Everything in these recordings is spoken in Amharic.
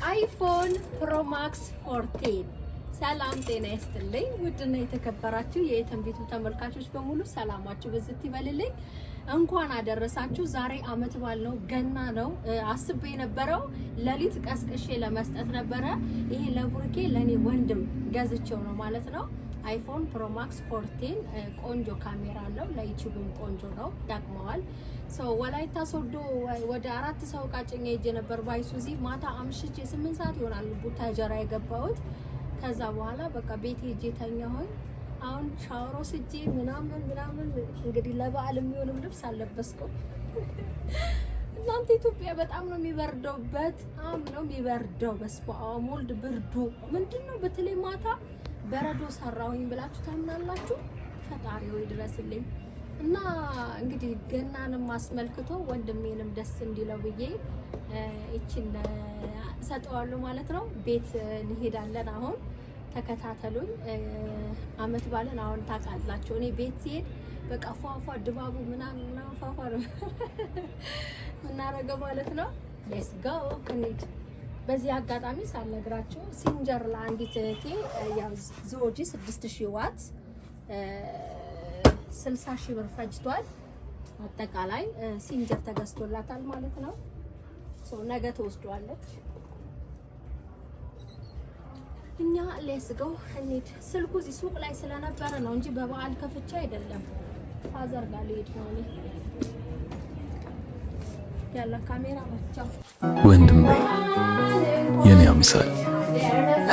አይፎን ፕሮ ማክስ 14 ሰላም ጤና ይስጥልኝ። ውድና የተከበራችሁ የኢትንቢቱ ተመልካቾች በሙሉ ሰላማችሁ በዝት ይበልልኝ። እንኳን አደረሳችሁ። ዛሬ አመት በዓል ነው፣ ገና ነው። አስቤ የነበረው ለሊት ቀስቅሼ ለመስጠት ነበረ። ይሄ ለቡርኬ ለኔ ወንድም ገዝቼው ነው ማለት ነው። አይፎን ፕሮ ማክስ 14 ቆንጆ ካሜራ አለው፣ ለዩቲዩብም ቆንጆ ነው፣ ያቅመዋል። ወላይታ ሶዶ ወደ 4 ሰው ቃጭኛ ሄጄ ነበር ባይሱዚ። ማታ አምሽቼ 8 ሰዓት ይሆናል ቡታጀራ የገባሁት። ከዛ በኋላ በቃ ቤት ሄጄ ተኛሁኝ። አሁን ሻወር ወስጄ ምናምን እንግዲህ ለበዓል የሚሆንም ልብስ አልለበስኩም። እናንተ ኢትዮጵያ በጣም ነው የሚበርደው፣ በጣም ነው የሚበርደው። በስመአብ ወልድ ብርዱ ምንድነው? በተለይ ማታ በረዶ ሰራሁኝ ብላችሁ ታምናላችሁ? ፈጣሪ ወይ ድረስልኝ። እና እንግዲህ ገናንም አስመልክቶ ወንድሜንም ደስ እንዲለው ብዬ እቺን ሰጠዋለሁ ማለት ነው። ቤት እንሄዳለን አሁን ተከታተሉኝ። አመት ባለን አሁን ታውቃላችሁ፣ እኔ ቤት ሲሄድ በቃ ፏፏ ድባቡ ምናምን ፏፏ ነው እናረገው ማለት ነው። ሌትስ ጎ እንሂድ። በዚህ አጋጣሚ ሳልነግራችሁ ሲንጀር ለአንዲት እህቴ ያው ዞጂ 6000 ዋት 60000 ብር ፈጅቷል። አጠቃላይ ሲንጀር ተገዝቶላታል ማለት ነው። ነገ ተወስዷለች። እኛ ሌትስ ጎ እንሂድ። ስልኩ እዚህ ሱቅ ላይ ስለነበረ ነው እንጂ በበዓል ከፍቼ አይደለም። ፋዘር ጋር ልሄድ ነው እኔ ያለ ካሜራ ብቻ። ወንድሜ የኔ አምሳል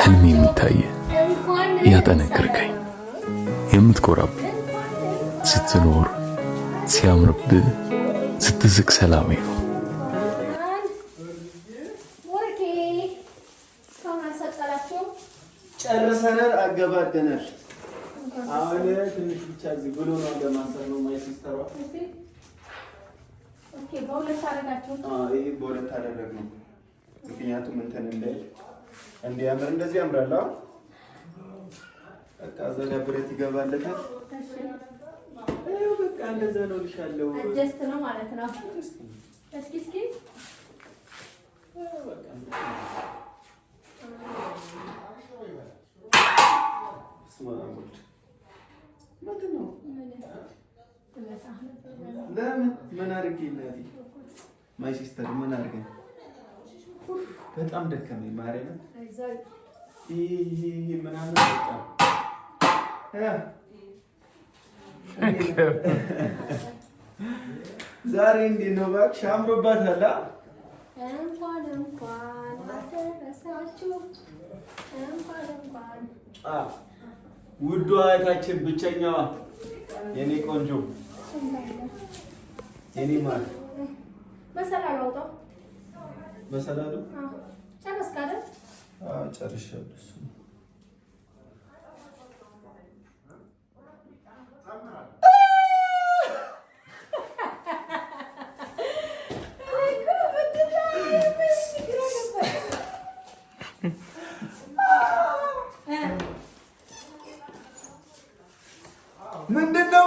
ህልሜ የሚታይ ያጠነክርከኝ የምትኮራብኝ ስትኖር ሲያምርብህ ስትስቅ ሰላሜ ነው። ጨርሰናል፣ አገባደናል። አሁን ትንሽ ብቻ እዚህ ብሎ ነው ለማሰር ነው ማይ ሲስተሯ። ኦኬ በሁለት አደረጋችሁ? ይሄ በሁለት አደረግነው ምክንያቱም እንትን እንዲያምር እንደዚህ ያምራል። በቃ ዘጋ ብረት ይገባለታል። በቃ እንደዛ ነው ልሻለው። አጀስት ነው ማለት ነው። እስኪ በቃ ምን አድርጌ እናቴ ማይ ሲስተር ምን አድርጌ በጣም ደከመኝ ማርያምን። ይሄ ምናምን በቃ ዛሬ እንዴት ነው እባክሽ? አምሮባታል። እንኳን አደረሳችሁ። እንኳን ውዷ እህታችን ብቸኛዋ የኔ ቆንጆ የኔ ማር መሰላሉ አውጣው። መሰላሉ ጨረስክ አይደል? ጨርሻለሁ። ምንድነው?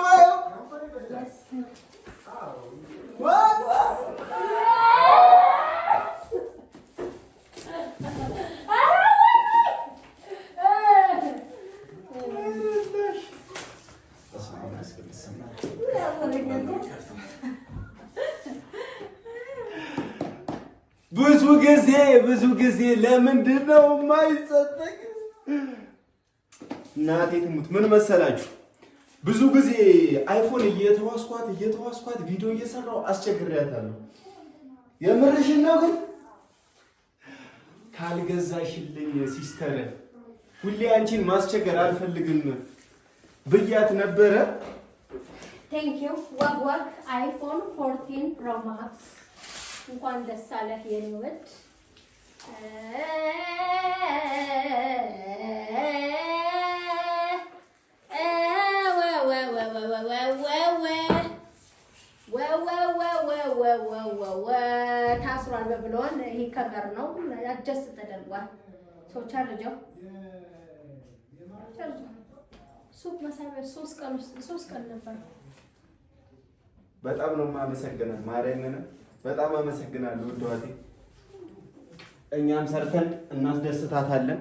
ብዙ ጊዜ ለምንድን ነው የማይጸጥቅ? እናቴ ትሙት ምን መሰላችሁ? ብዙ ጊዜ አይፎን እየተዋስኳት ቪዲዮ እየሰራው አስቸግሬያታለሁ። የምርሽን ነው ግን ካልገዛሽልኝ ሲስተር ሁሌ አንቺን ማስቸገር አልፈልግም ብያት ነበረ። ቴንክ ዩ ዋግ አይፎን 14 ፕሮ ማክስ እንኳን ደስ አለህ የኔ ውድ። ታስሯል በብሎን ይሄ ከቨር ነው አጀስት ተደርጓል። ቻርጀው ሱቅ መሳቢያ 3 ቀን ነበር። በጣም ነው የማመሰግነው ማርያምን፣ በጣም አመሰግናለሁ ውድ እህቴ። እኛም ሰርተን እናስደስታታለን።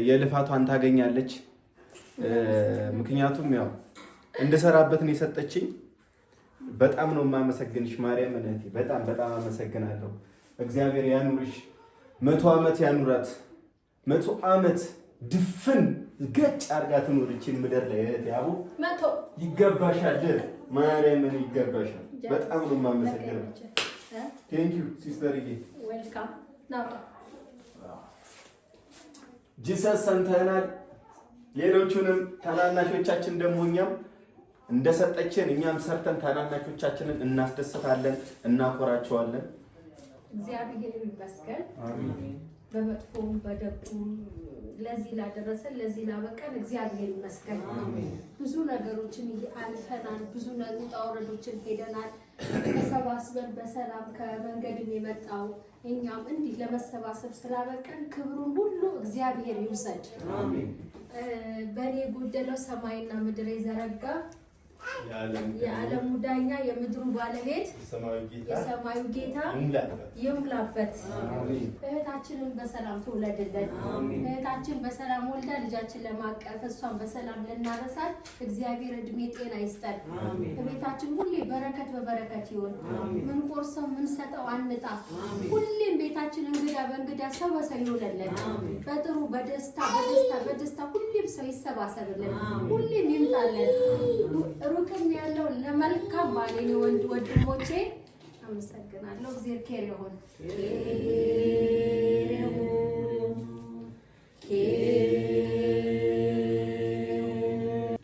የልፋቷን ታገኛለች። ምክንያቱም ያው እንድሰራበት ነው የሰጠችኝ። በጣም ነው የማመሰግንሽ ማርያም እህቴ፣ በጣም በጣም አመሰግናለሁ። እግዚአብሔር ያኑርሽ፣ 100 ዓመት ያኑራት። 100 ዓመት ድፍን ገጭ አርጋ ትኖርችን ምድር ላይ እህቴ። አቡ ይገባሻል፣ ማርያምን ይገባሻል። በጣም ነው የማመሰግነው። ቴንክ ዩ ሲስተርዬ። ዌልካም ናው ጂሰስ ሰምተናል። ሌሎቹንም ታናናሾቻችን ደግሞ እኛም እንደሰጠችን እኛም ሰርተን ታናናሾቻችንን እናስደስታለን፣ እናኮራቸዋለን። እግዚአብሔር ይመስገን። አሜን። በመጥፎም በደጉም ለዚህ ላደረሰን ለዚህ ላበቀን እግዚአብሔር ይመስገን። አሜን። ብዙ ነገሮችን አልፈናል፣ ብዙ ውጣ ውረዶችን ሄደናል። ተሰባስበን በሰላም ከመንገድም የመጣው እኛም እንዲህ ለመሰባሰብ ስላበቀን ክብሩን ሁሉ እግዚአብሔር ይውሰድ። አሜን። በእኔ ጎደለው ሰማይና ምድር የዘረጋ የዓለሙ ዳኛ የምድሩ ባለቤት የሰማዩ ጌታ ይሙላበት። እህታችንን በሰላም ትውለድልን። እህታችን በሰላም ወልዳ ልጃችን ለማቀፍ እሷን በሰላም ልናረሳት እግዚአብሔር እድሜ ጤና ይስጠን። ቤታችን ሁሌ በረከት በበረከት ይሁን። ምን ቆርሰው ምን ሰጠው አንጣ። ሁሌም ቤታችን እንግዳ በእንግዳ ሰው በሰው ይውለልን። በጥሩ በደስታ ሁሌም ሰው ይሰባሰብልን። ሁሌም ይምጣልን። ሩቅም ያለው ለመልካም ባሌ ወንድሞቼ አመሰግናለሁ። እግዚአብሔር ኬር ይሁን።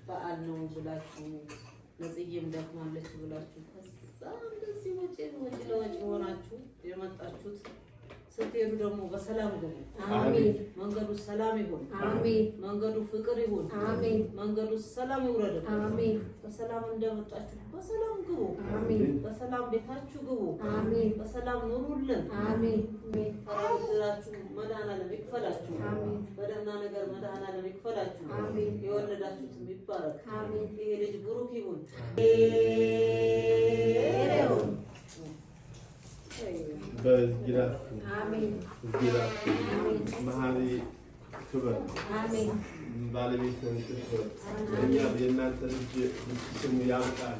በዓል ነው ብላችሁ ለጽዬም ደክማለች ብላችሁ እንደዚህ ወጪ ለወጪ ሆናችሁ የመጣችሁት ስትሄዱ ደግሞ በሰላም ግቡ። አሜን። መንገዱ ሰላም ይሁን። አሜን። መንገዱ ፍቅር ይሁን። አሜን። መንገዱ ሰላም ይውረድ። አሜን። በሰላም እንደመጣችሁ በሰላም ግቡ። አሜን። በሰላም ቤታችሁ ግቡ። አሜን። በሰላም ኑሩልን። አሜን። ፈራጅራችሁ መድኃኒዓለም ይክፈላችሁ። አሜን። በደህና ነገር መድኃኒዓለም ይክፈላችሁ። አሜን። የወለዳችሁትም ይባረክ። አሜን። ይሄ ልጅ ብሩክ ይሁን። በዝጊራችሁ መሀሪ ክብር ባለቤትን ክብር እኛም የእናንተ ልጅ ስም ያብቃል።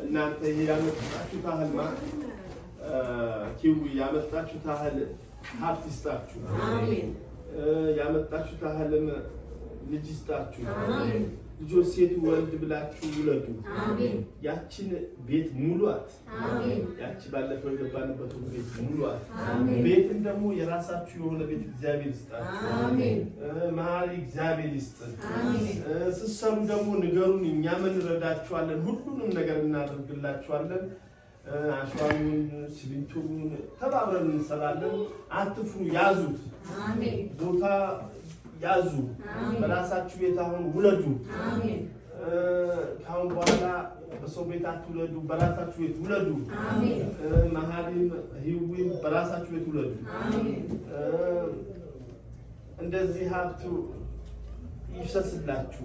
እናንተ ያመጣችሁ ታህል ኪዊ ያመጣችሁ ታህል ሀብት ይስጣችሁ። ያመጣችሁ ታህልም ልጅ ይስጣችሁ። ልጆች ሴት ወልድ ብላችሁ ውለዱ። ያችን ቤት ሙሏት። ያቺ ባለፈው የገባንበት ቤት ሙሏት። ቤትን ደግሞ የራሳችሁ የሆነ ቤት እግዚአብሔር ይስጣችሁ። መሀሪ እግዚአብሔር ይስጥ። ስትሰሩ ደግሞ ንገሩን፣ እኛም እንረዳችኋለን። ሁሉንም ነገር እናደርግላችኋለን። አሸዋውን ሲሚንቶውን ተባብረን እንሰራለን። አትፍሩ፣ ያዙት ቦታ ያዙ። በራሳችሁ ቤት አሁን ውለዱ። ካሁን በኋላ በሰው ቤት አትውለዱ፣ በራሳችሁ ቤት ውለዱ። መሀሪም ህዊም በራሳችሁ ቤት ውለዱ። እንደዚህ ሀብቱ ይፍሰስላችሁ።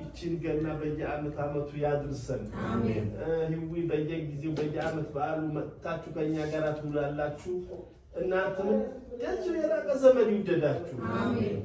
ይችን ገና በየዓመት ዓመቱ ያድርሰን። ህዊ በየጊዜው በየዓመት በዓሉ መጥታችሁ ከኛ ጋር ትውላላችሁ። እናንተም የዚህ የራቀ ዘመድ ይውደዳችሁ። አሜን።